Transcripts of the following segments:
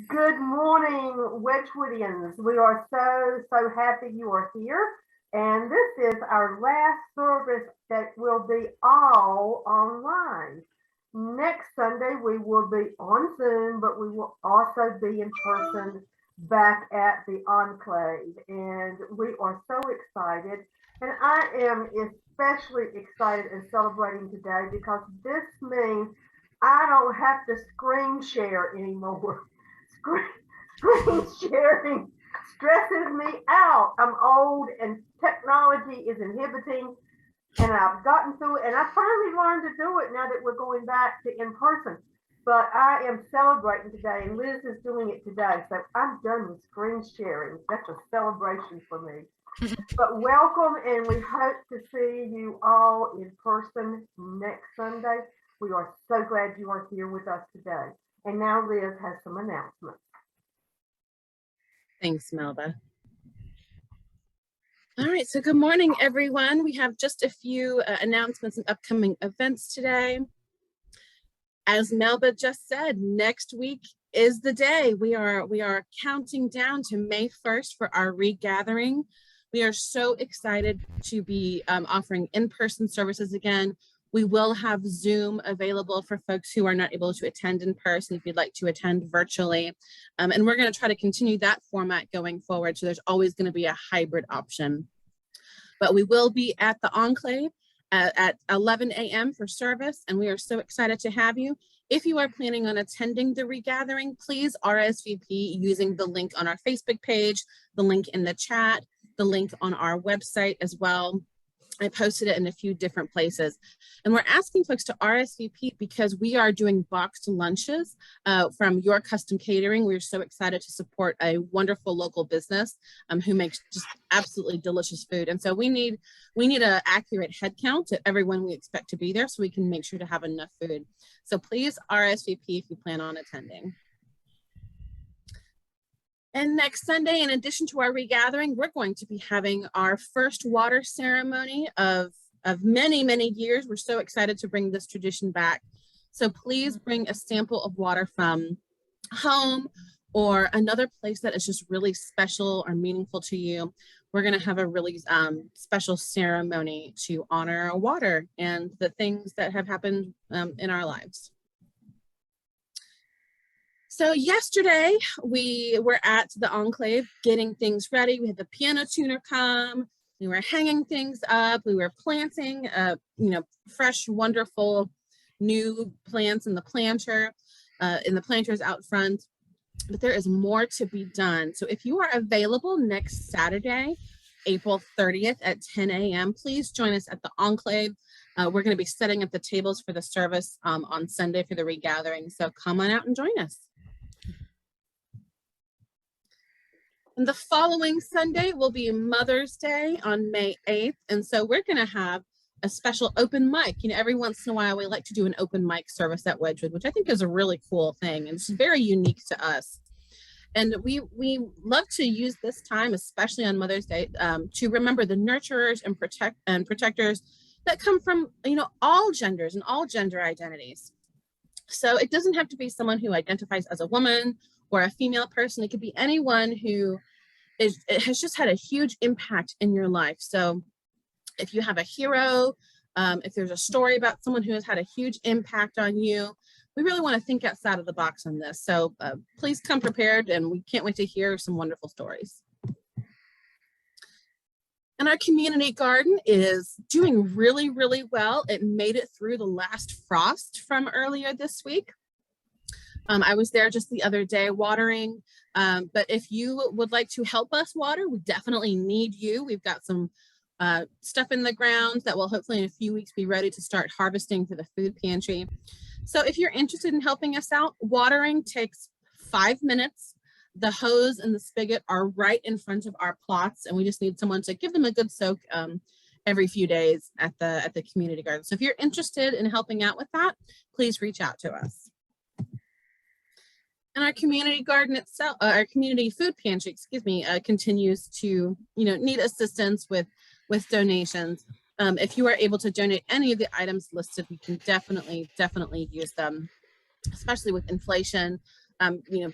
Good morning, Wedgewoodians. We are so happy you are here. And this is our last service that will be all online. Next Sunday, we will be on Zoom, but we will also be in person back at the Enclave. And we are so excited. And I am especially excited and celebrating today because this means I don't have to screen share anymore. Screen sharing stresses me out. I'm old and technology is inhibiting, and I've gotten through it, and I finally learned to do it now that we're going back to in person. But I am celebrating today, and Liz is doing it today. So I'm done with screen sharing. That's a celebration for me. But welcome, and we hope to see you all in person next Sunday. We are so glad you are here with us today. And now Liz has some announcements. Thanks, Melba. All right, so good morning, everyone. We have just a few announcements and upcoming events today. As Melba just said, next week is the day. We are counting down to May 1st for our regathering. We are so excited to be offering in-person services again. We will have Zoom available for folks who are not able to attend in person if you'd like to attend virtually. And we're going to try to continue that format going forward. So there's always going to be a hybrid option. But we will be at the Enclave at 11 a.m. for service, and we are so excited to have you. If you are planning on attending the regathering, please RSVP using the link on our Facebook page, the link in the chat, the link on our website as well. I posted it in a few different places. And we're asking folks to RSVP because we are doing boxed lunches from Your Custom Catering. We're so excited to support a wonderful local business who makes just absolutely delicious food. And so we need an accurate head count of everyone we expect to be there so we can make sure to have enough food. So please RSVP if you plan on attending. And next Sunday, in addition to our regathering, we're going to be having our first water ceremony of many, many years. We're so excited to bring this tradition back. So please bring a sample of water from home or another place that is just really special or meaningful to you. We're going to have a really special ceremony to honor water and the things that have happened in our lives. So yesterday we were at the Enclave getting things ready. We had the piano tuner come. We were hanging things up. We were planting, fresh, wonderful new plants in the planters out front. But there is more to be done. So if you are available next Saturday, April 30th at 10 a.m., please join us at the Enclave. We're going to be setting up the tables for the service on Sunday for the regathering. So come on out and join us. And the following Sunday will be Mother's Day on May 8th. And so we're going to have a special open mic. Every once in a while, we like to do an open mic service at Wedgewood, which I think is a really cool thing. And it's very unique to us. And we love to use this time, especially on Mother's Day, to remember the nurturers and protectors that come from, all genders and all gender identities. So it doesn't have to be someone who identifies as a woman or a female person. It could be anyone who has just had a huge impact in your life. So if you have a hero, if there's a story about someone who has had a huge impact on you, we really want to think outside of the box on this. So please come prepared, and we can't wait to hear some wonderful stories. And our community garden is doing really, really well. It made it through the last frost from earlier this week. I was there just the other day watering, but if you would like to help us water, we definitely need you. We've got some stuff in the ground that will hopefully in a few weeks be ready to start harvesting for the food pantry. So if you're interested in helping us out, watering takes 5 minutes. The hose and the spigot are right in front of our plots, and we just need someone to give them a good soak every few days at the community garden. So if you're interested in helping out with that, please reach out to us. And our community garden itself, our community food pantry, continues to, need assistance with donations. If you are able to donate any of the items listed, we can definitely use them, especially with inflation.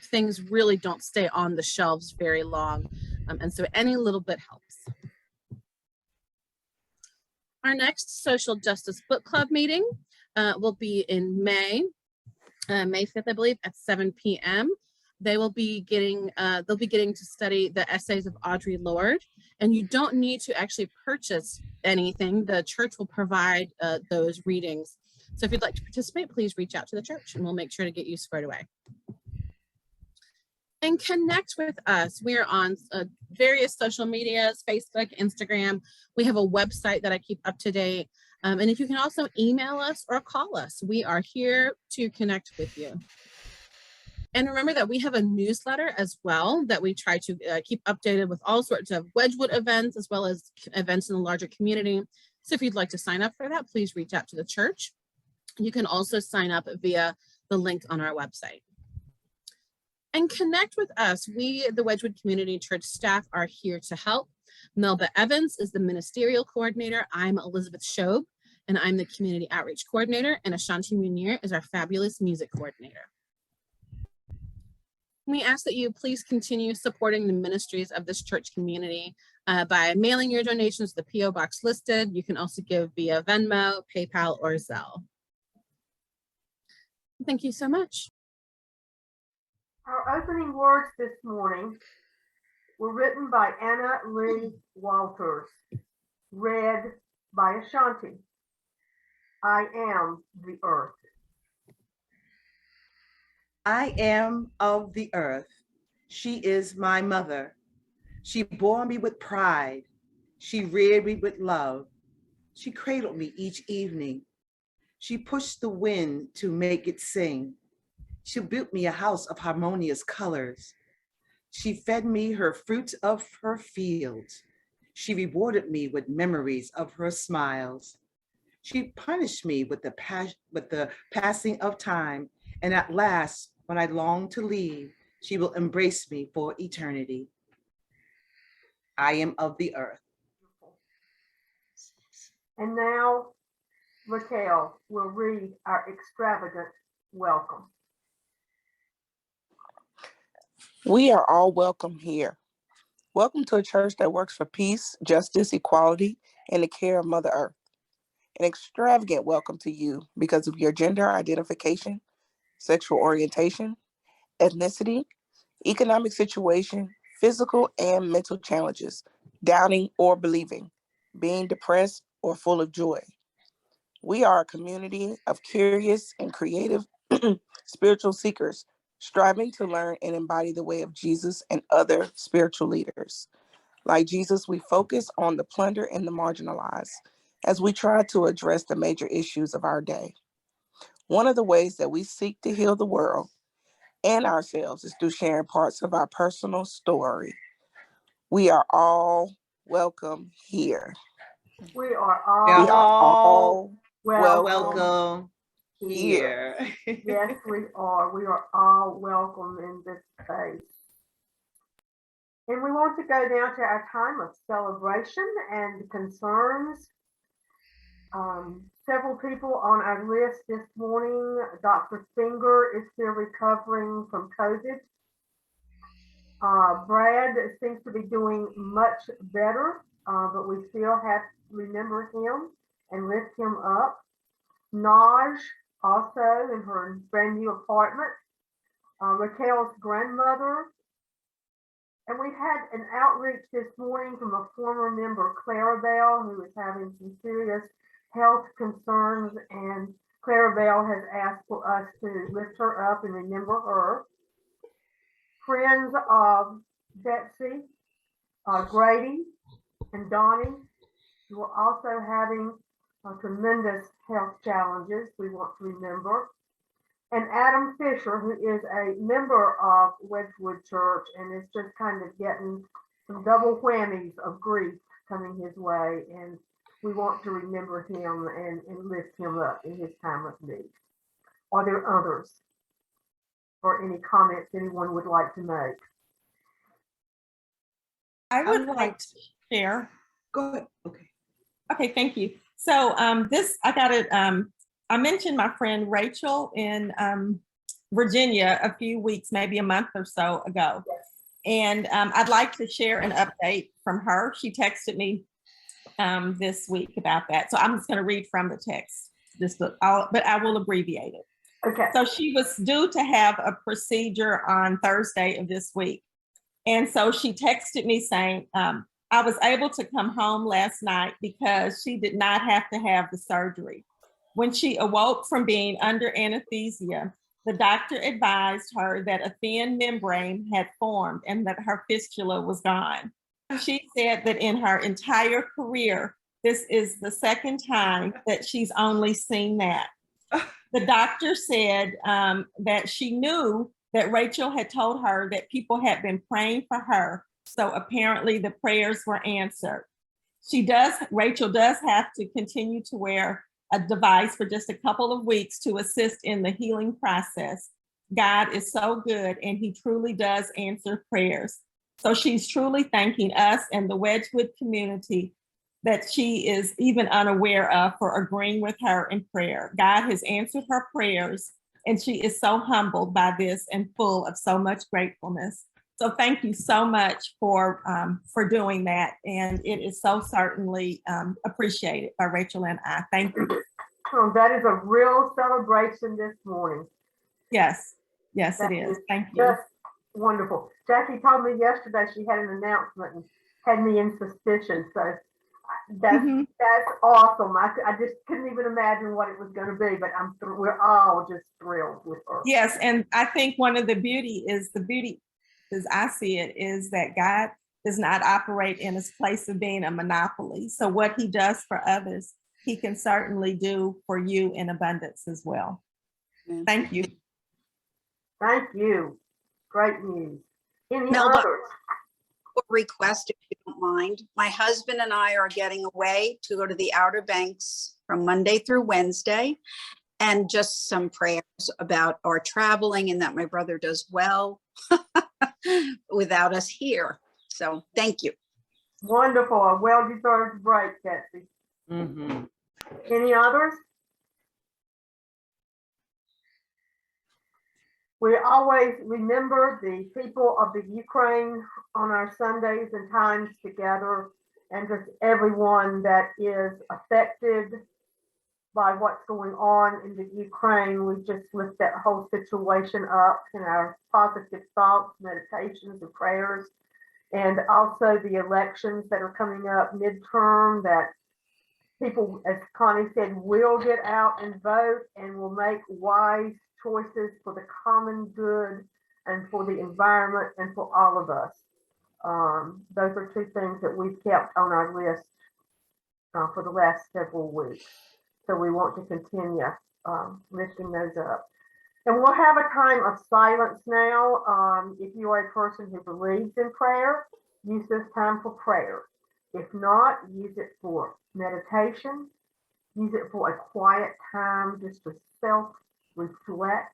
things really don't stay on the shelves very long. And so any little bit helps. Our next social justice book club meeting will be in May 5th, I believe, at 7 p.m. They will be getting, they'll be getting to study the essays of Audre Lorde, and you don't need to actually purchase anything. The church will provide those readings. So if you'd like to participate, please reach out to the church and we'll make sure to get you squared away. And connect with us. We are on various social medias, Facebook, Instagram. We have a website that I keep up to date. And if you can also email us or call us, we are here to connect with you. And remember that we have a newsletter as well that we try to keep updated with all sorts of Wedgewood events, as well as events in the larger community. So if you'd like to sign up for that, please reach out to the church. You can also sign up via the link on our website. And connect with us. We, the Wedgewood Community Church staff, are here to help. Melba Evans is the ministerial coordinator. I'm Elizabeth Shobe, and I'm the community outreach coordinator, and Ashanti Munir is our fabulous music coordinator. We ask that you please continue supporting the ministries of this church community by mailing your donations to the P.O. box listed. You can also give via Venmo, PayPal, or Zelle. Thank you so much. Our opening words this morning were written by Anna Lee Walters, read by Ashanti. I am the earth. I am of the earth. She is my mother. She bore me with pride. She reared me with love. She cradled me each evening. She pushed the wind to make it sing. She built me a house of harmonious colors. She fed me her fruit of her fields. She rewarded me with memories of her smiles. She punished me with the passing of time, and at last, when I long to leave, she will embrace me for eternity. I am of the earth. And now, Raquel will read our extravagant welcome. We are all welcome here. Welcome to a church that works for peace, justice, equality, and the care of Mother Earth. An extravagant welcome to you because of your gender identification, sexual orientation, ethnicity, economic situation, physical and mental challenges, doubting or believing, being depressed or full of joy. We are a community of curious and creative spiritual seekers, striving to learn and embody the way of Jesus and other spiritual leaders. Like Jesus, we focus on the plundered and the marginalized as we try to address the major issues of our day. One of the ways that we seek to heal the world and ourselves is through sharing parts of our personal story. We are all welcome here. We are We are all welcome here. here. Yes, we are. We are all welcome in this space. And we want to go down to our time of celebration and concerns. Several people on our list this morning. Dr. Finger is still recovering from COVID. Brad seems to be doing much better, but we still have to remember him and lift him up. Naj, also in her brand new apartment. Raquel's grandmother. And we had an outreach this morning from a former member, Clarabelle, who is having some serious health concerns, and Clarabelle has asked for us to lift her up and remember her. Friends of Betsy, Grady, and Donnie, who are also having tremendous health challenges we want to remember. And Adam Fisher, who is a member of Wedgewood Church and is just kind of getting some double whammies of grief coming his way. And we want to remember him and lift him up in his time of need. Are there others or any comments anyone would like to make? I would like to share. Go ahead. Okay. Okay, thank you. So I mentioned my friend Rachel in Virginia a few weeks, maybe a month or so ago. And I'd like to share an update from her. She texted me this week about that. So I'm just going to read from the text, but I will abbreviate it. Okay. So she was due to have a procedure on Thursday of this week. And so she texted me saying, I was able to come home last night because she did not have to have the surgery. When she awoke from being under anesthesia, the doctor advised her that a thin membrane had formed and that her fistula was gone. She said that in her entire career, this is the second time that she's only seen that. The doctor said that she knew that Rachel had told her that people had been praying for her. So apparently the prayers were answered. Rachel does have to continue to wear a device for just a couple of weeks to assist in the healing process. God is so good and he truly does answer prayers. So she's truly thanking us and the Wedgewood community that she is even unaware of for agreeing with her in prayer. God has answered her prayers and she is so humbled by this and full of so much gratefulness. So thank you so much for doing that. And it is so certainly appreciated by Rachel and I. Thank you. Oh, that is a real celebration this morning. Yes, yes, it is. Thank you. Just wonderful. Jackie told me yesterday she had an announcement and had me in suspicion. So that's awesome. I just couldn't even imagine what it was going to be, but we're all just thrilled with her. Yes, and I think one of the beauty as I see it is that God does not operate in a place of being a monopoly. So what he does for others, he can certainly do for you in abundance as well. Thank you. Thank you. Great news. Any Melba, others? request, if you don't mind. My husband and I are getting away to go to the Outer Banks from Monday through Wednesday, and just some prayers about our traveling and that my brother does well without us here. So thank you. Wonderful. A well-deserved break, Betsy. Any others? We always remember the people of the Ukraine on our Sundays and times together, and just everyone that is affected by what's going on in the Ukraine. We just lift that whole situation up in our positive thoughts, meditations, and prayers, and also the elections that are coming up midterm, that people, as Connie said, will get out and vote and will make wise choices for the common good and for the environment and for all of us. Those are two things that we've kept on our list for the last several weeks. So we want to continue lifting those up. And we'll have a time of silence now. If you are a person who believes in prayer, use this time for prayer. If not, use it for meditation. Use it for a quiet time just to self-reflect,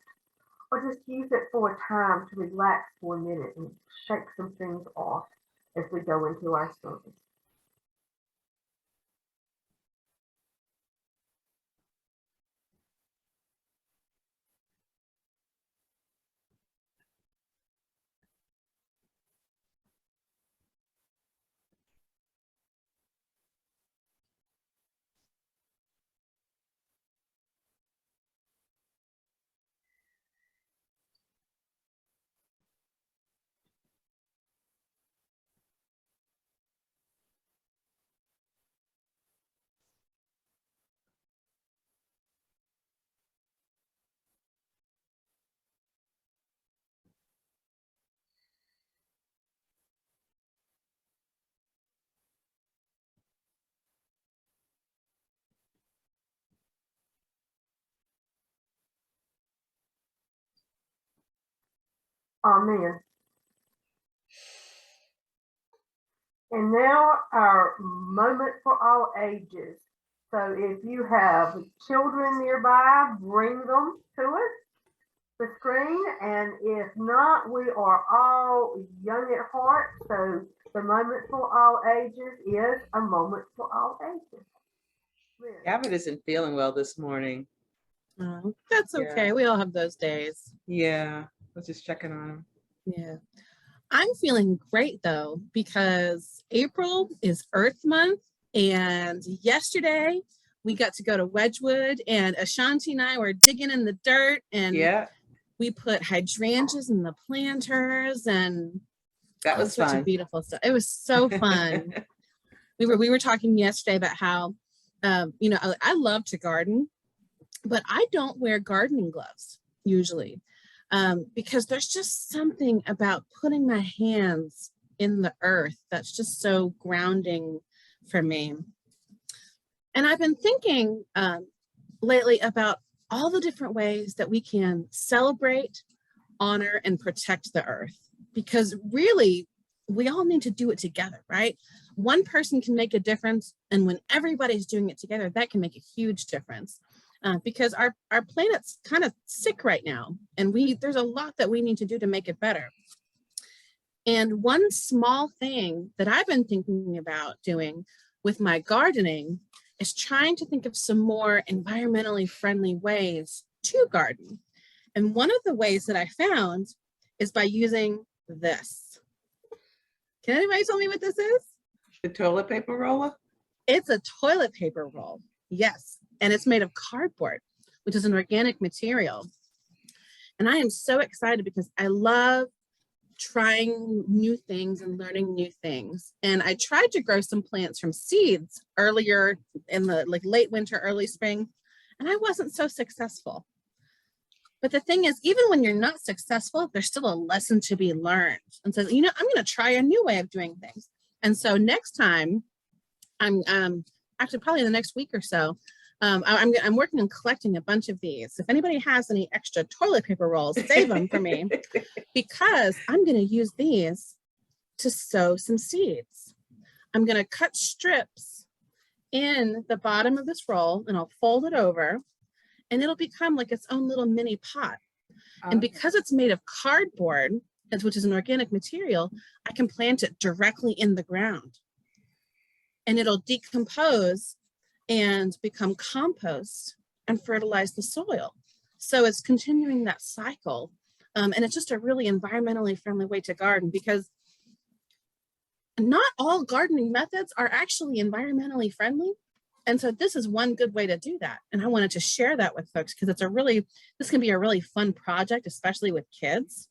or just use it for a time to relax for a minute and shake some things off as we go into our service. Amen. And now our moment for all ages. So if you have children nearby, bring them to us, the screen. And if not, we are all young at heart. So the moment for all ages is a moment for all ages. Gavin isn't feeling well this morning. Oh, that's Yeah. okay. We all have those days. Yeah, I was just checking on him. Yeah. I'm feeling great though, because April is Earth Month. And yesterday we got to go to Wedgewood, and Ashanti and I were digging in the dirt, and Yeah, we put hydrangeas in the planters, and that all was sorts of fun. beautiful stuff. It was so fun. We were talking yesterday about how, you know, I love to garden, but I don't wear gardening gloves usually, because there's just something about putting my hands in the earth that's just so grounding for me. And I've been thinking lately about all the different ways that we can celebrate, honor, and protect the earth, because really we all need to do it together, right? One person can make a difference, and when everybody's doing it together, that can make a huge difference. Because our planet's kind of sick right now, and there's a lot that we need to do to make it better. And one small thing that I've been thinking about doing with my gardening is trying to think of some more environmentally friendly ways to garden. And one of the ways that I found is by using this. Can anybody tell me what this is? The toilet paper roller? It's a toilet paper roll, yes. And it's made of cardboard, which is an organic material. And I am so excited because I love trying new things and learning new things. And I tried to grow some plants from seeds earlier in the late winter, early spring, and I wasn't so successful. But the thing is, even when you're not successful, there's still a lesson to be learned. And so, you know, I'm going to try a new way of doing things. And so next time, I'm actually probably in the next week or so, I'm working on collecting a bunch of these. If anybody has any extra toilet paper rolls, save them for me, because I'm going to use these to sow some seeds. I'm going to cut strips in the bottom of this roll, and I'll fold it over, and it'll become like its own little mini pot. And because it's made of cardboard, which is an organic material, I can plant it directly in the ground, and it'll decompose and become compost and fertilize the soil. So it's continuing that cycle. And it's just a really environmentally friendly way to garden, because not all gardening methods are actually environmentally friendly. And so this is one good way to do that. And I wanted to share that with folks, because this can be a really fun project, especially with kids,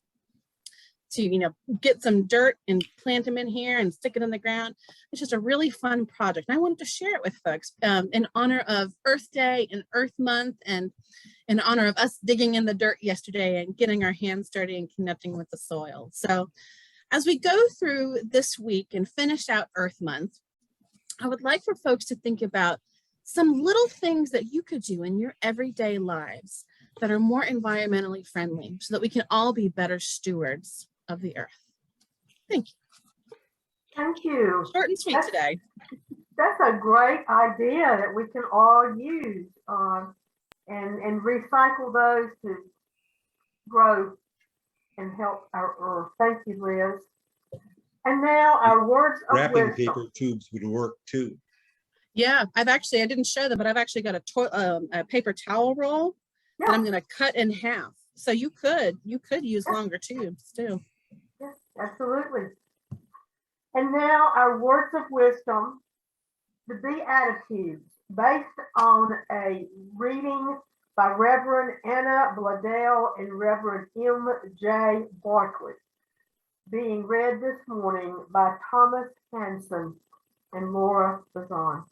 to, you know, get some dirt and plant them in here and stick it in the ground. It's just a really fun project. And I wanted to share it with folks in honor of Earth Day and Earth Month, and in honor of us digging in the dirt yesterday and getting our hands dirty and connecting with the soil. So as we go through this week and finish out Earth Month, I would like for folks to think about some little things that you could do in your everyday lives that are more environmentally friendly, so that we can all be better stewards of the earth. Thank you. Thank you. Short and sweet today. That's a great idea that we can all use and recycle those to grow and help our earth. Thank you, Liz. And now our words of Wrapping wisdom. paper tubes would work too. Yeah, I didn't show them, but I've actually got a paper towel roll that I'm going to cut in half. So you could use longer tubes too. Yes, absolutely. And now our words of wisdom, the Beatitudes, based on a reading by Reverend Anna Bladell and Reverend M.J. Bartlett, being read this morning by Thomas Hanson and Laura Bazan.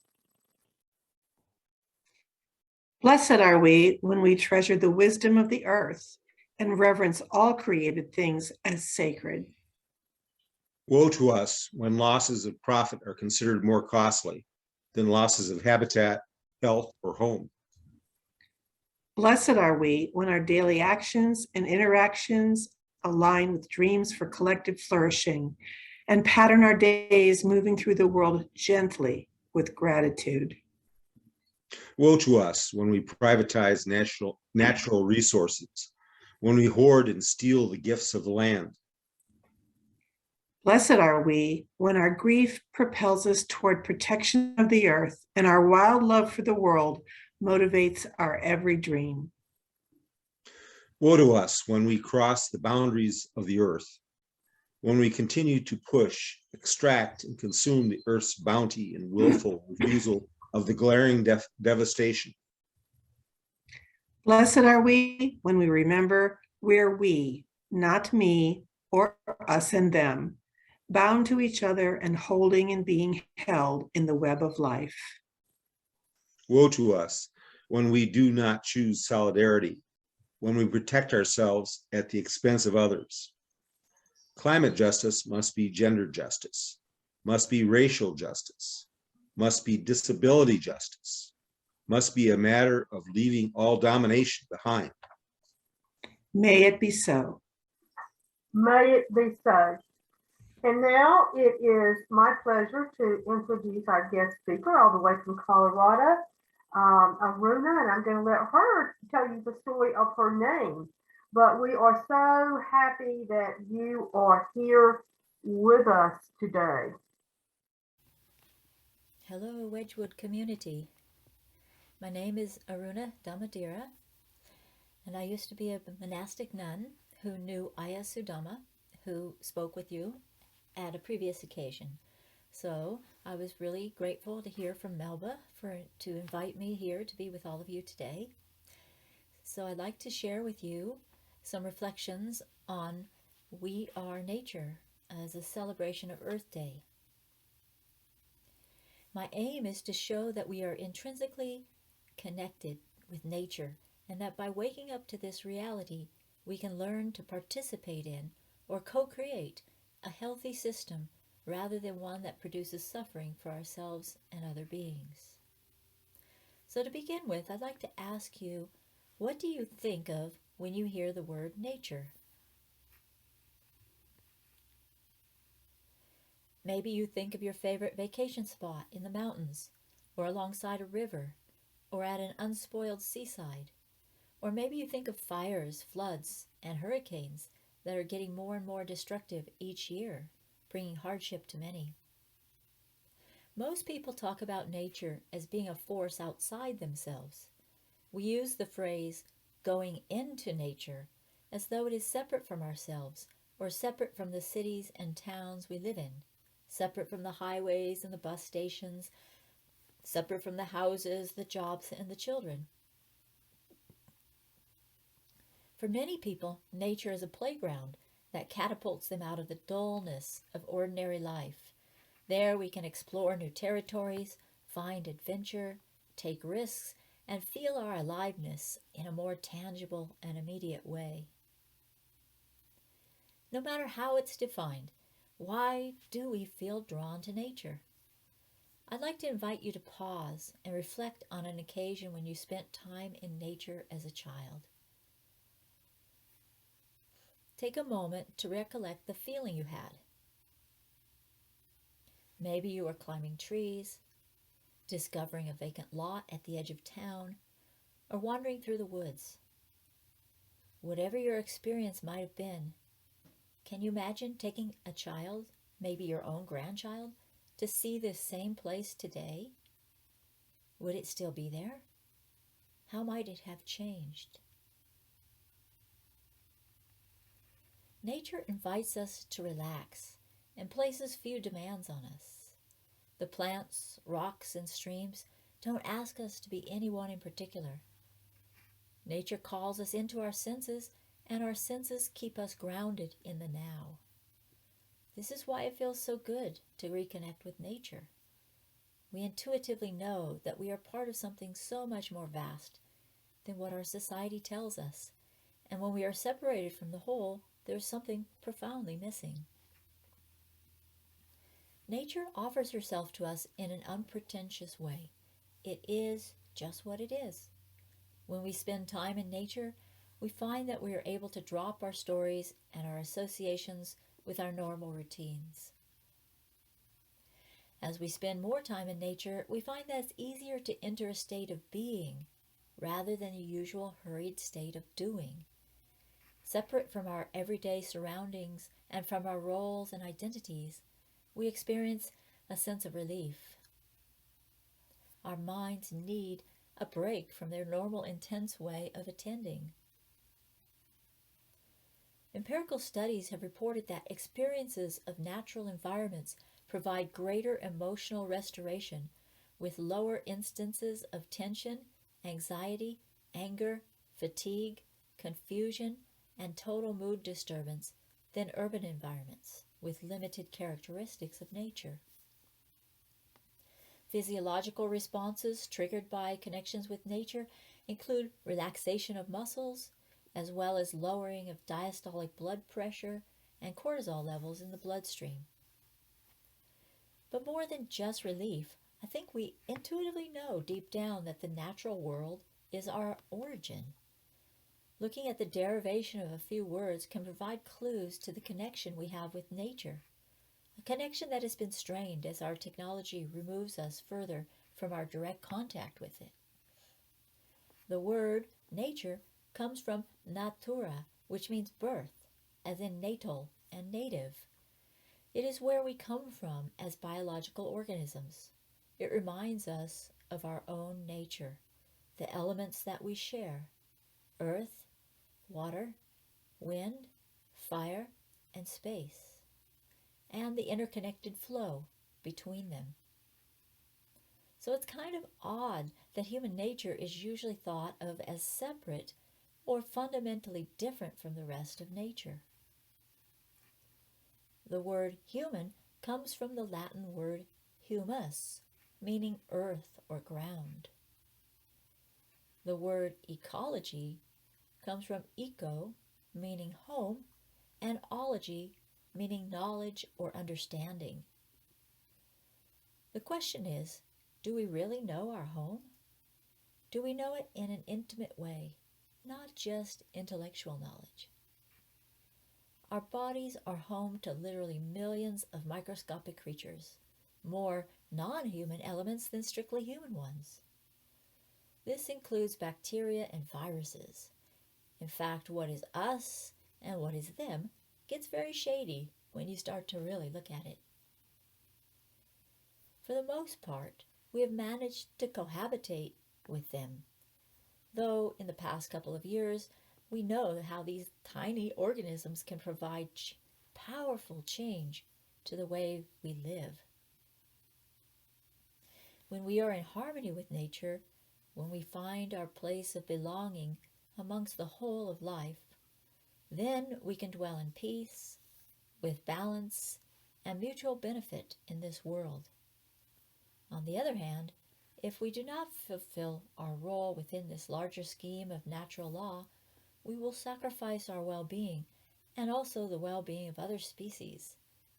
Blessed are we when we treasure the wisdom of the earth and reverence all created things as sacred. Woe to us when losses of profit are considered more costly than losses of habitat, health, or home. Blessed are we when our daily actions and interactions align with dreams for collective flourishing and pattern our days moving through the world gently with gratitude. Woe to us when we privatize natural resources, when we hoard and steal the gifts of the land. Blessed are we when our grief propels us toward protection of the earth and our wild love for the world motivates our every dream. Woe to us when we cross the boundaries of the earth, when we continue to push, extract, and consume the earth's bounty in willful refusal of the glaring devastation. Blessed are we when we remember we're we, not me or us and them, bound to each other and holding and being held in the web of life. Woe to us when we do not choose solidarity, when we protect ourselves at the expense of others. Climate justice must be gender justice, must be racial justice, must be disability justice, must be a matter of leaving all domination behind. May it be so. May it be so. And now it is my pleasure to introduce our guest speaker all the way from Colorado, Aruna, and I'm going to let her tell you the story of her name. But we are so happy that you are here with us today. Hello, Wedgewood community. My name is Aruna Dhammadhira, and I used to be a monastic nun who knew Aya Sudama, who spoke with you at a previous occasion. So I was really grateful to hear from Melba to invite me here to be with all of you today. So I'd like to share with you some reflections on We Are Nature as a celebration of Earth Day. My aim is to show that we are intrinsically connected with nature, and that by waking up to this reality, we can learn to participate in or co-create a healthy system rather than one that produces suffering for ourselves and other beings. So to begin with, I'd like to ask you, what do you think of when you hear the word nature? Maybe you think of your favorite vacation spot in the mountains, or alongside a river, or at an unspoiled seaside. Or maybe you think of fires, floods, and hurricanes that are getting more and more destructive each year, bringing hardship to many. Most people talk about nature as being a force outside themselves. We use the phrase going into nature as though it is separate from ourselves, or separate from the cities and towns we live in, separate from the highways and the bus stations, separate from the houses, the jobs, and the children. For many people, nature is a playground that catapults them out of the dullness of ordinary life. There we can explore new territories, find adventure, take risks, and feel our aliveness in a more tangible and immediate way. No matter how it's defined, why do we feel drawn to nature? I'd like to invite you to pause and reflect on an occasion when you spent time in nature as a child. Take a moment to recollect the feeling you had. Maybe you were climbing trees, discovering a vacant lot at the edge of town, or wandering through the woods. Whatever your experience might have been, can you imagine taking a child, maybe your own grandchild, to see this same place today? Would it still be there? How might it have changed? Nature invites us to relax and places few demands on us. The plants, rocks, and streams don't ask us to be anyone in particular. Nature calls us into our senses, and our senses keep us grounded in the now. This is why it feels so good to reconnect with nature. We intuitively know that we are part of something so much more vast than what our society tells us, and when we are separated from the whole, there's something profoundly missing. Nature offers herself to us in an unpretentious way. It is just what it is. When we spend time in nature, we find that we are able to drop our stories and our associations with our normal routines. As we spend more time in nature, we find that it's easier to enter a state of being rather than the usual hurried state of doing. Separate from our everyday surroundings and from our roles and identities, we experience a sense of relief. Our minds need a break from their normal intense way of attending. Empirical studies have reported that experiences of natural environments provide greater emotional restoration with lower instances of tension, anxiety, anger, fatigue, confusion, and total mood disturbance than urban environments with limited characteristics of nature. Physiological responses triggered by connections with nature include relaxation of muscles, as well as lowering of diastolic blood pressure and cortisol levels in the bloodstream. But more than just relief, I think we intuitively know deep down that the natural world is our origin. Looking at the derivation of a few words can provide clues to the connection we have with nature, a connection that has been strained as our technology removes us further from our direct contact with it. The word nature comes from natura, which means birth, as in natal and native. It is where we come from as biological organisms. It reminds us of our own nature, the elements that we share: earth, water, wind, fire, and space, and the interconnected flow between them. So it's kind of odd that human nature is usually thought of as separate or fundamentally different from the rest of nature. The word human comes from the Latin word humus, meaning earth or ground. The word ecology comes from eco, meaning home, and ology, meaning knowledge or understanding. The question is, do we really know our home? Do we know it in an intimate way, not just intellectual knowledge? Our bodies are home to literally millions of microscopic creatures, more non-human elements than strictly human ones. This includes bacteria and viruses. In fact, what is us and what is them gets very shady when you start to really look at it. For the most part, we have managed to cohabitate with them, though in the past couple of years, we know how these tiny organisms can provide powerful change to the way we live. When we are in harmony with nature, when we find our place of belonging amongst the whole of life, then we can dwell in peace, with balance, and mutual benefit in this world. On the other hand, if we do not fulfill our role within this larger scheme of natural law, we will sacrifice our well-being and also the well-being of other species,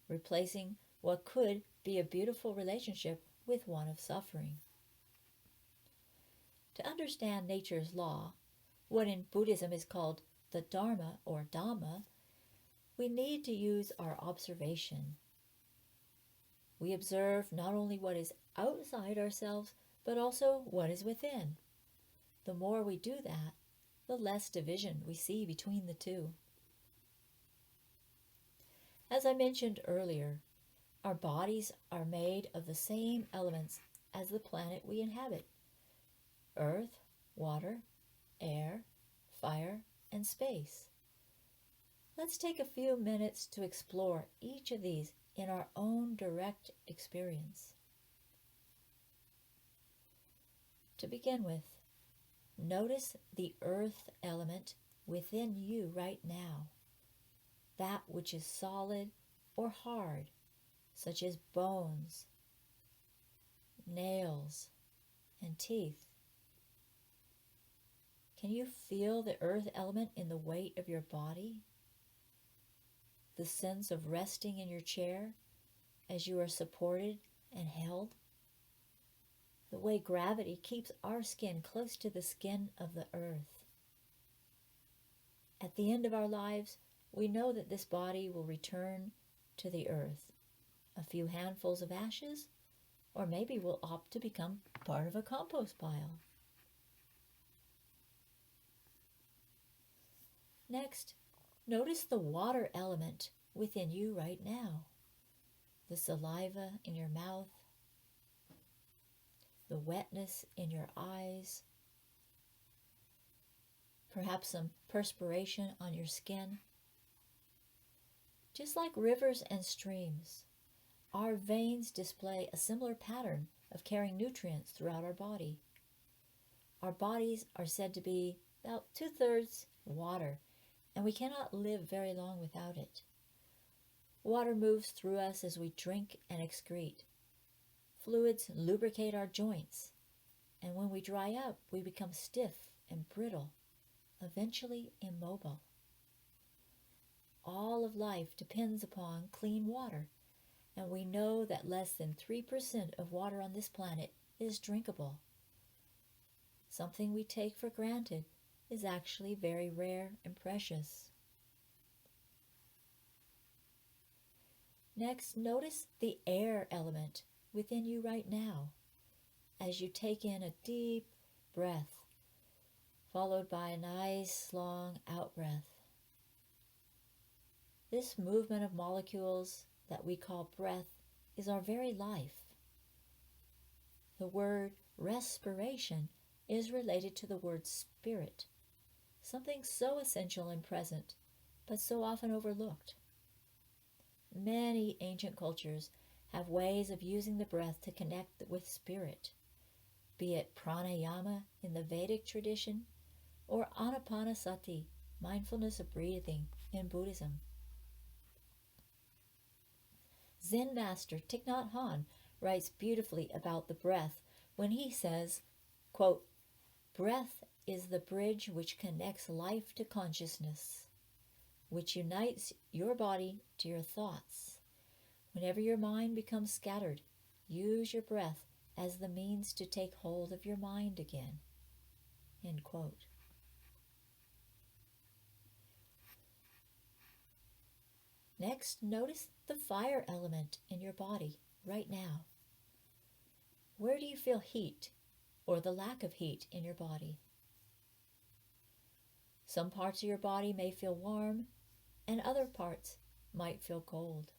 replacing what could be a beautiful relationship with one of suffering. To understand nature's law, what in Buddhism is called the Dharma or Dhamma, we need to use our observation. We observe not only what is outside ourselves, but also what is within. The more we do that, the less division we see between the two. As I mentioned earlier, our bodies are made of the same elements as the planet we inhabit: earth, water, air, fire, and space. Let's take a few minutes to explore each of these in our own direct experience. To begin with, notice the earth element within you right now, that which is solid or hard, such as bones, nails, and teeth. Can you feel the earth element in the weight of your body? The sense of resting in your chair as you are supported and held? The way gravity keeps our skin close to the skin of the earth. At the end of our lives, we know that this body will return to the earth. A few handfuls of ashes, or maybe we'll opt to become part of a compost pile. Next, notice the water element within you right now. The saliva in your mouth, the wetness in your eyes, perhaps some perspiration on your skin. Just like rivers and streams, our veins display a similar pattern of carrying nutrients throughout our body. Our bodies are said to be about 2/3 water, and we cannot live very long without it. Water moves through us as we drink and excrete. Fluids lubricate our joints, and when we dry up, we become stiff and brittle, eventually immobile. All of life depends upon clean water, and we know that less than 3% of water on this planet is drinkable. Something we take for granted is actually very rare and precious. Next, notice the air element within you right now as you take in a deep breath, followed by a nice long out breath. This movement of molecules that we call breath is our very life. The word respiration is related to the word spirit, something so essential and present, but so often overlooked. Many ancient cultures have ways of using the breath to connect with spirit, be it pranayama in the Vedic tradition or anapanasati, mindfulness of breathing in Buddhism. Zen master Thich Nhat Hanh writes beautifully about the breath when he says, quote, "Breath is the bridge which connects life to consciousness, which unites your body to your thoughts. Whenever your mind becomes scattered, use your breath as the means to take hold of your mind again." End quote. Next, notice the fire element in your body right now. Where do you feel heat or the lack of heat in your body? Some parts of your body may feel warm and other parts might feel cold.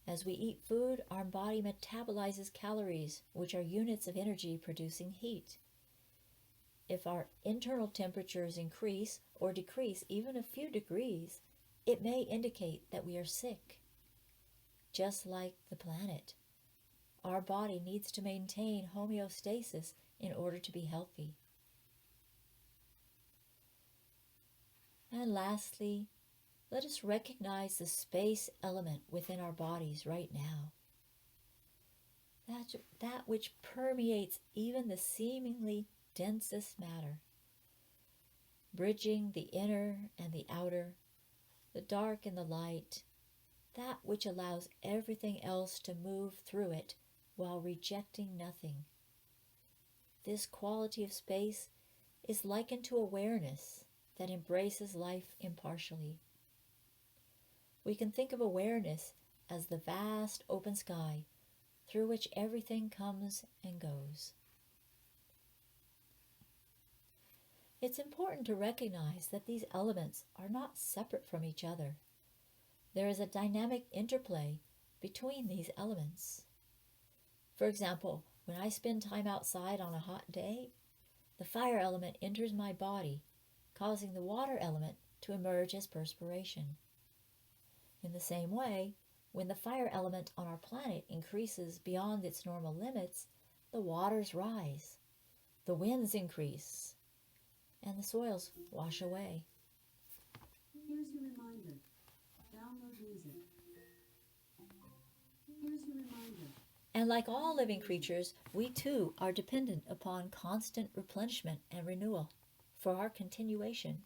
As we eat food, our body metabolizes calories, which are units of energy producing heat. If our internal temperatures increase or decrease even a few degrees, it may indicate that we are sick. Just like the planet, our body needs to maintain homeostasis in order to be healthy. And lastly, let us recognize the space element within our bodies right now. That which permeates even the seemingly densest matter, bridging the inner and the outer, the dark and the light, that which allows everything else to move through it while rejecting nothing. This quality of space is likened to awareness that embraces life impartially. We can think of awareness as the vast open sky through which everything comes and goes. It's important to recognize that these elements are not separate from each other. There is a dynamic interplay between these elements. For example, when I spend time outside on a hot day, the fire element enters my body, causing the water element to emerge as perspiration. In the same way, when the fire element on our planet increases beyond its normal limits, the waters rise, the winds increase, and the soils wash away. Here's your reminder. Download music. Here's your reminder. And like all living creatures, we too are dependent upon constant replenishment and renewal for our continuation.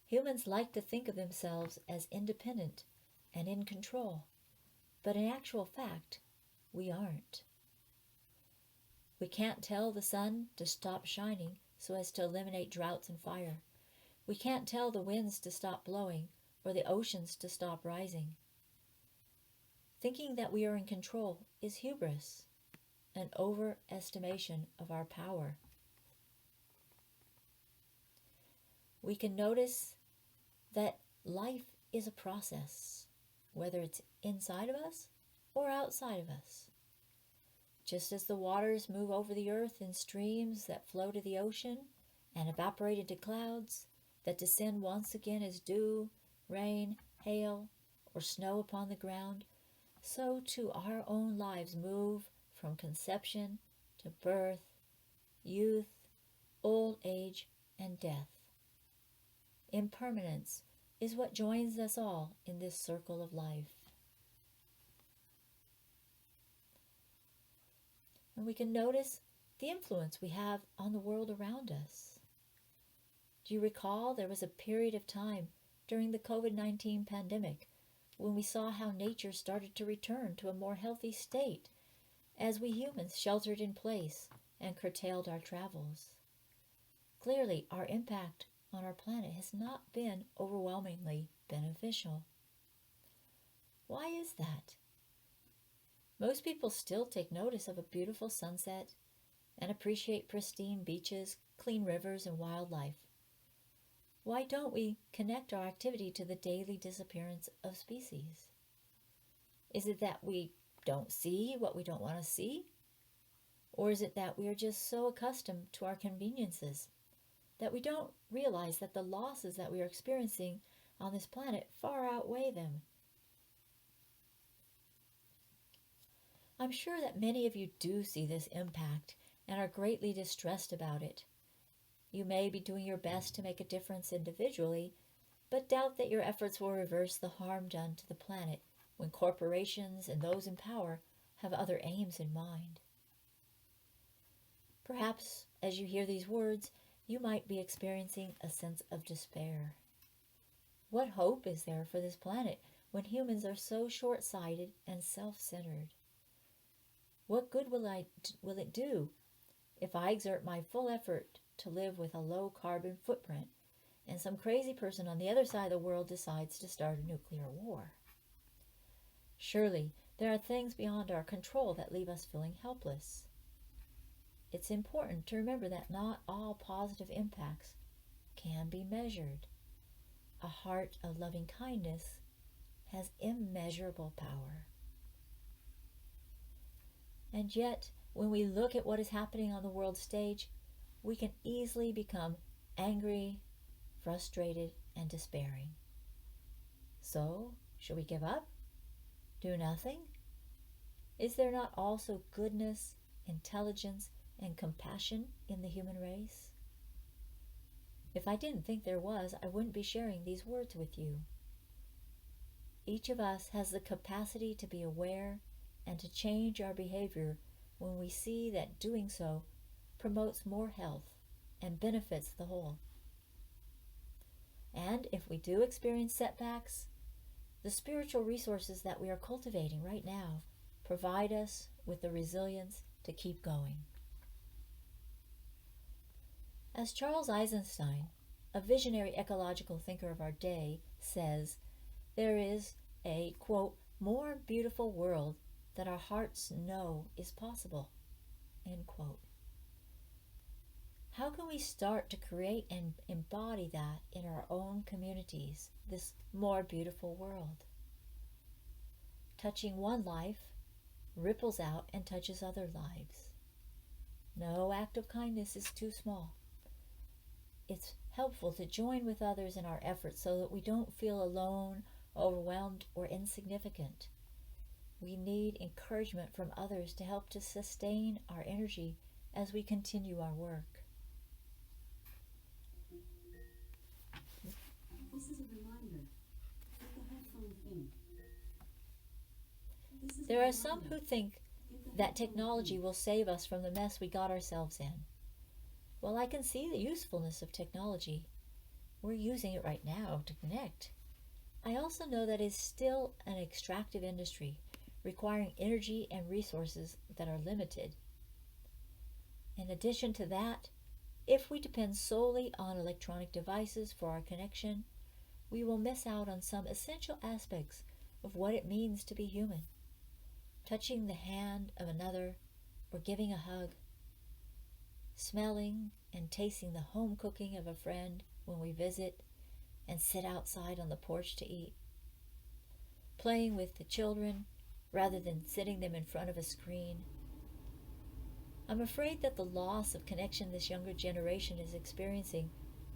Humans like to think of themselves as independent and in control, but in actual fact, we aren't. We can't tell the sun to stop shining so as to eliminate droughts and fire. We can't tell the winds to stop blowing or the oceans to stop rising. Thinking that we are in control is hubris, an overestimation of our power. We can notice that life is a process, whether it's inside of us or outside of us. Just as the waters move over the earth in streams that flow to the ocean and evaporate into clouds that descend once again as dew, rain, hail, or snow upon the ground, so too our own lives move from conception to birth, youth, old age, and death. Impermanence is what joins us all in this circle of life. And we can notice the influence we have on the world around us. Do you recall there was a period of time during the COVID-19 pandemic when we saw how nature started to return to a more healthy state as we humans sheltered in place and curtailed our travels? Clearly, our impact on our planet has not been overwhelmingly beneficial. Why is that? Most people still take notice of a beautiful sunset and appreciate pristine beaches, clean rivers, and wildlife. Why don't we connect our activity to the daily disappearance of species? Is it that we don't see what we don't want to see? Or is it that we are just so accustomed to our conveniences that we don't realize that the losses that we are experiencing on this planet far outweigh them? I'm sure that many of you do see this impact and are greatly distressed about it. You may be doing your best to make a difference individually, but doubt that your efforts will reverse the harm done to the planet when corporations and those in power have other aims in mind. Perhaps as you hear these words, you might be experiencing a sense of despair. What hope is there for this planet when humans are so short-sighted and self-centered? What good will it do if I exert my full effort to live with a low carbon footprint and some crazy person on the other side of the world decides to start a nuclear war? Surely there are things beyond our control that leave us feeling helpless. It's important to remember that not all positive impacts can be measured. A heart of loving kindness has immeasurable power. And yet, when we look at what is happening on the world stage, we can easily become angry, frustrated, and despairing. So, should we give up? Do nothing? Is there not also goodness, intelligence, and compassion in the human race? If I didn't think there was, I wouldn't be sharing these words with you. Each of us has the capacity to be aware and to change our behavior when we see that doing so promotes more health and benefits the whole. And if we do experience setbacks, the spiritual resources that we are cultivating right now provide us with the resilience to keep going. As Charles Eisenstein, a visionary ecological thinker of our day, says, there is a, quote, more beautiful world that our hearts know is possible, end quote. How can we start to create and embody that in our own communities, this more beautiful world? Touching one life ripples out and touches other lives. No act of kindness is too small. It's helpful to join with others in our efforts so that we don't feel alone, overwhelmed, or insignificant. We need encouragement from others to help to sustain our energy as we continue our work. This is a reminder. Put the headphones in. This is a There are some reminder. who think Get the that headphones technology in. will save us from the mess we got ourselves in. Well, I can see the usefulness of technology. We're using it right now to connect. I also know that it's still an extractive industry, requiring energy and resources that are limited. In addition to that, if we depend solely on electronic devices for our connection, we will miss out on some essential aspects of what it means to be human. Touching the hand of another or giving a hug, smelling and tasting the home cooking of a friend when we visit and sit outside on the porch to eat, playing with the children rather than sitting them in front of a screen. I'm afraid that the loss of connection this younger generation is experiencing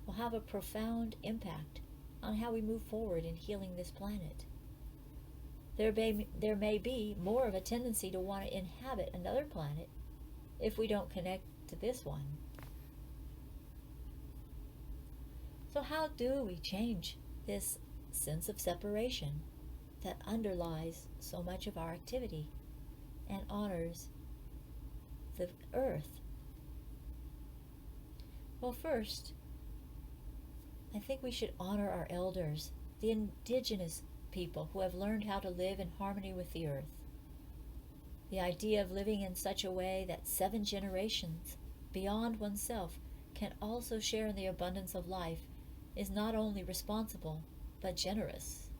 will have a profound impact on how we move forward in healing this planet. There may be more of a tendency to want to inhabit another planet if we don't connect to this one. So how do we change this sense of separation that underlies so much of our activity and honors the earth? Well, first, I think we should honor our elders, the indigenous people who have learned how to live in harmony with the earth. The idea of living in such a way that 7 generations beyond oneself can also share in the abundance of life is not only responsible, but generous.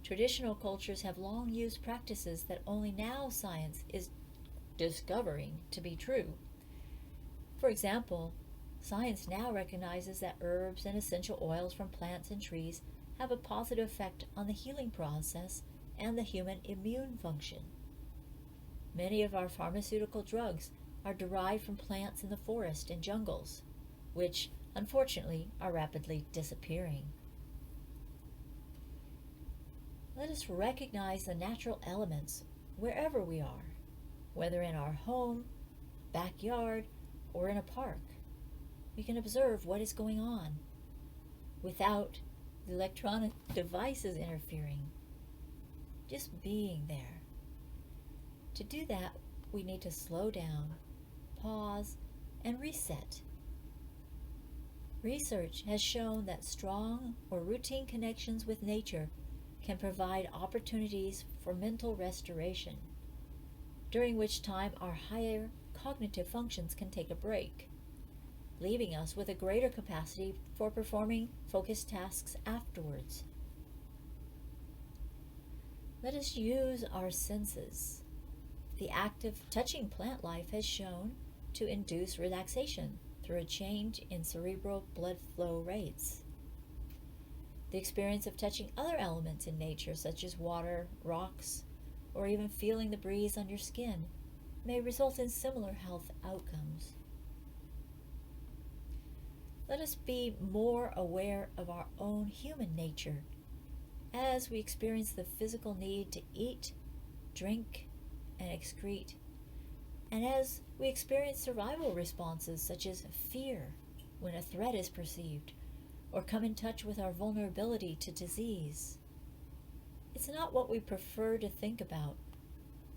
Traditional cultures have long used practices that only now science is discovering to be true. For example, science now recognizes that herbs and essential oils from plants and trees have a positive effect on the healing process and the human immune function. Many of our pharmaceutical drugs are derived from plants in the forest and jungles, which unfortunately are rapidly disappearing. Let us recognize the natural elements wherever we are, whether in our home, backyard, or in a park. We can observe what is going on without the electronic devices interfering, just being there. To do that, we need to slow down, pause, and reset. Research has shown that strong or routine connections with nature can provide opportunities for mental restoration, during which time our higher cognitive functions can take a break, leaving us with a greater capacity for performing focused tasks afterwards. Let us use our senses. The act of touching plant life has shown to induce relaxation through a change in cerebral blood flow rates. The experience of touching other elements in nature, such as water, rocks, or even feeling the breeze on your skin, may result in similar health outcomes. Let us be more aware of our own human nature as we experience the physical need to eat, drink, and excrete, and as we experience survival responses such as fear when a threat is perceived, or come in touch with our vulnerability to disease. It's not what we prefer to think about,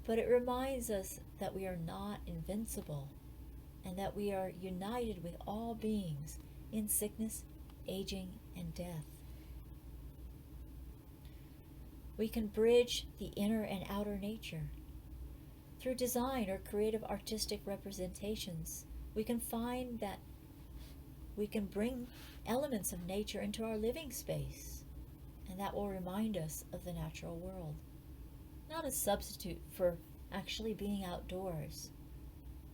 but it reminds us that we are not invincible and that we are united with all beings in sickness, aging, and death. We can bridge the inner and outer nature. Through design or creative artistic representations, we can find that we can bring elements of nature into our living space, and that will remind us of the natural world. Not a substitute for actually being outdoors,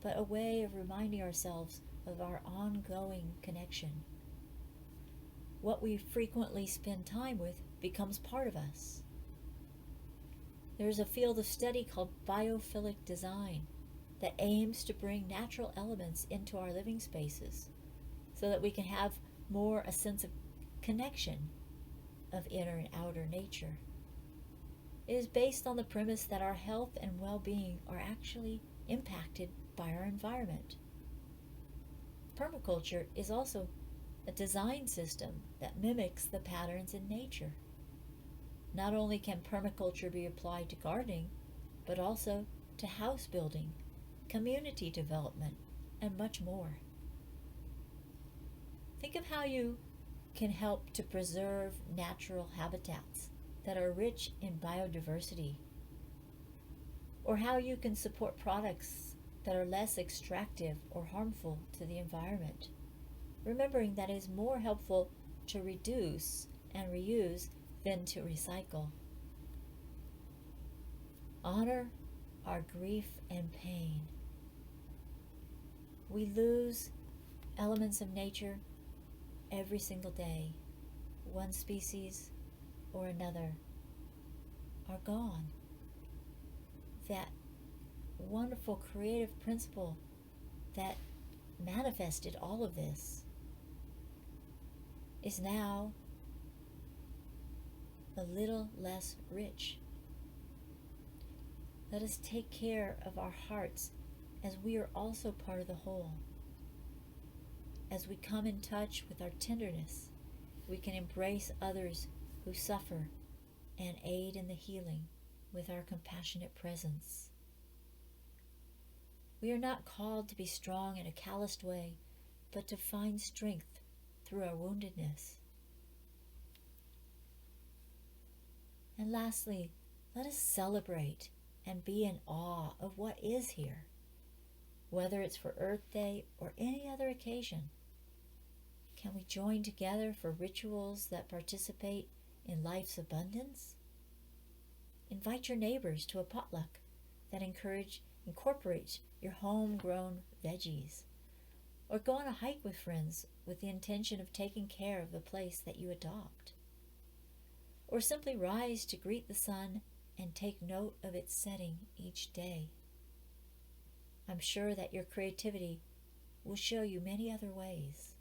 but a way of reminding ourselves of our ongoing connection. What we frequently spend time with becomes part of us. There is a field of study called biophilic design that aims to bring natural elements into our living spaces so that we can have more a sense of connection of inner and outer nature. It is based on the premise that our health and well-being are actually impacted by our environment. Permaculture is also a design system that mimics the patterns in nature. Not only can permaculture be applied to gardening, but also to house building, community development, and much more. Think of how you can help to preserve natural habitats that are rich in biodiversity, or how you can support products that are less extractive or harmful to the environment, remembering that it is more helpful to reduce and reuse than to recycle. Honor our grief and pain. We lose elements of nature every single day. One species or another are gone. That wonderful creative principle that manifested all of this is now a little less rich. Let us take care of our hearts as we are also part of the whole. As we come in touch with our tenderness, we can embrace others who suffer and aid in the healing with our compassionate presence. We are not called to be strong in a calloused way, but to find strength through our woundedness. And lastly, let us celebrate and be in awe of what is here, whether it's for Earth Day or any other occasion. Can we join together for rituals that participate in life's abundance? Invite your neighbors to a potluck that incorporates your homegrown veggies. Or go on a hike with friends with the intention of taking care of the place that you adopt. Or simply rise to greet the sun and take note of its setting each day. I'm sure that your creativity will show you many other ways.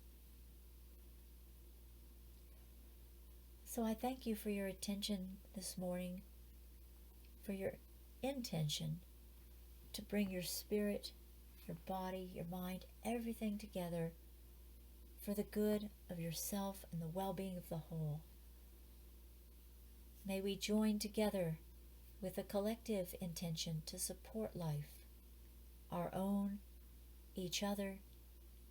So I thank you for your attention this morning, for your intention to bring your spirit, your body, your mind, everything together for the good of yourself and the well-being of the whole. May we join together with a collective intention to support life, our own, each other,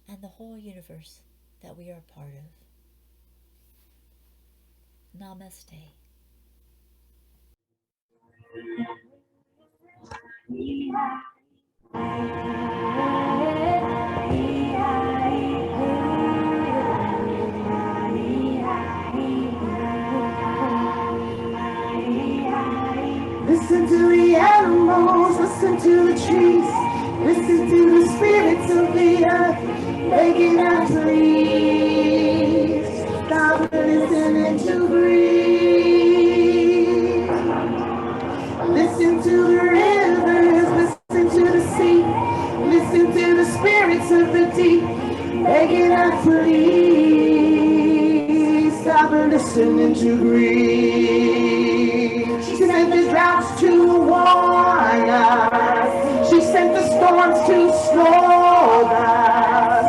and the whole universe that we are part of. Namaste. Listen to the animals, listen to the trees, listen to the spirits of the earth, begging us please. Stop listening to breathe. Listen to the rivers, listen to the sea, listen to the spirits of the deep, begging us please. Stop listening to breathe. She sent the droughts to warn us. She sent the storms to slow us.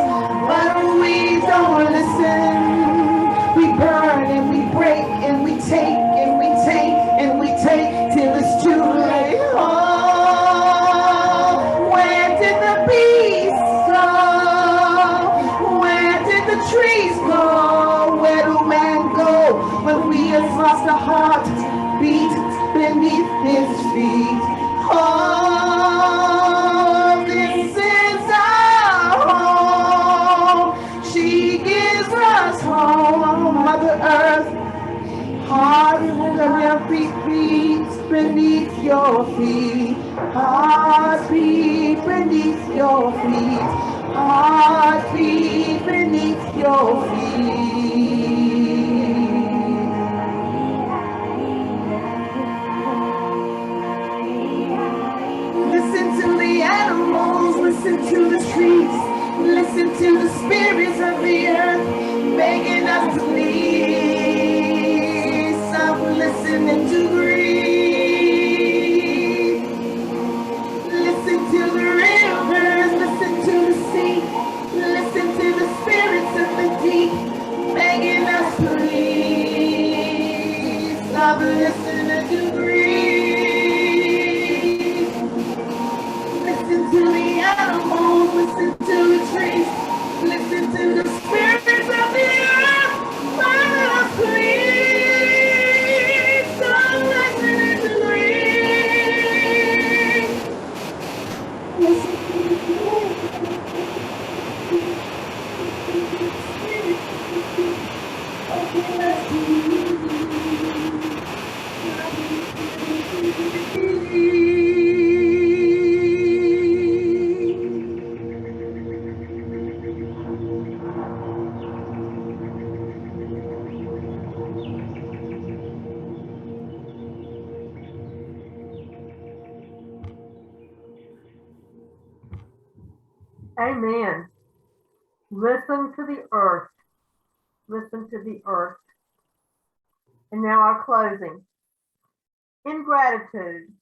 But we don't listen. We burn and we break and we take and we take and we take till it's too late. Oh, where did the bees go? Where did the trees go? Where do men go when we have lost a heartbeat beneath his feet? Oh, this is our home. She gives us home, Mother Earth. Heart with a beat beats beneath your feet. Heartbeat beneath your feet. Heartbeat beneath your feet. Listen to the animals, listen to the trees, listen to the spirits of the earth, begging us to leave. Stop listening to breathe. Listen to the rivers, listen to the sea, listen to the spirits of the deep, begging us to leave. Stop listening to breathe. Listen to the animals, listen to the trees, listen to the spirits of the earth, begging us to leave. Stop listening to breathe. Listen to the Amen. Listen to the earth. Listen to the earth. And now our closing. In gratitude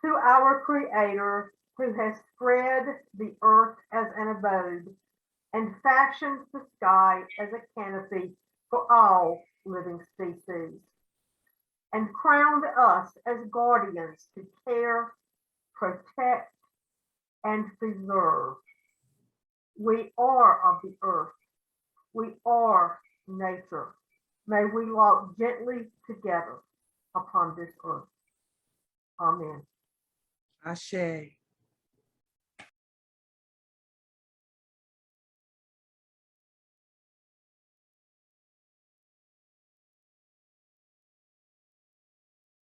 to our Creator who has spread the earth as an abode and fashioned the sky as a canopy for all living species, and crowned us as guardians to care, protect, and preserve. We are of the earth. We are nature. May we walk gently together upon this earth. Amen. Ashe.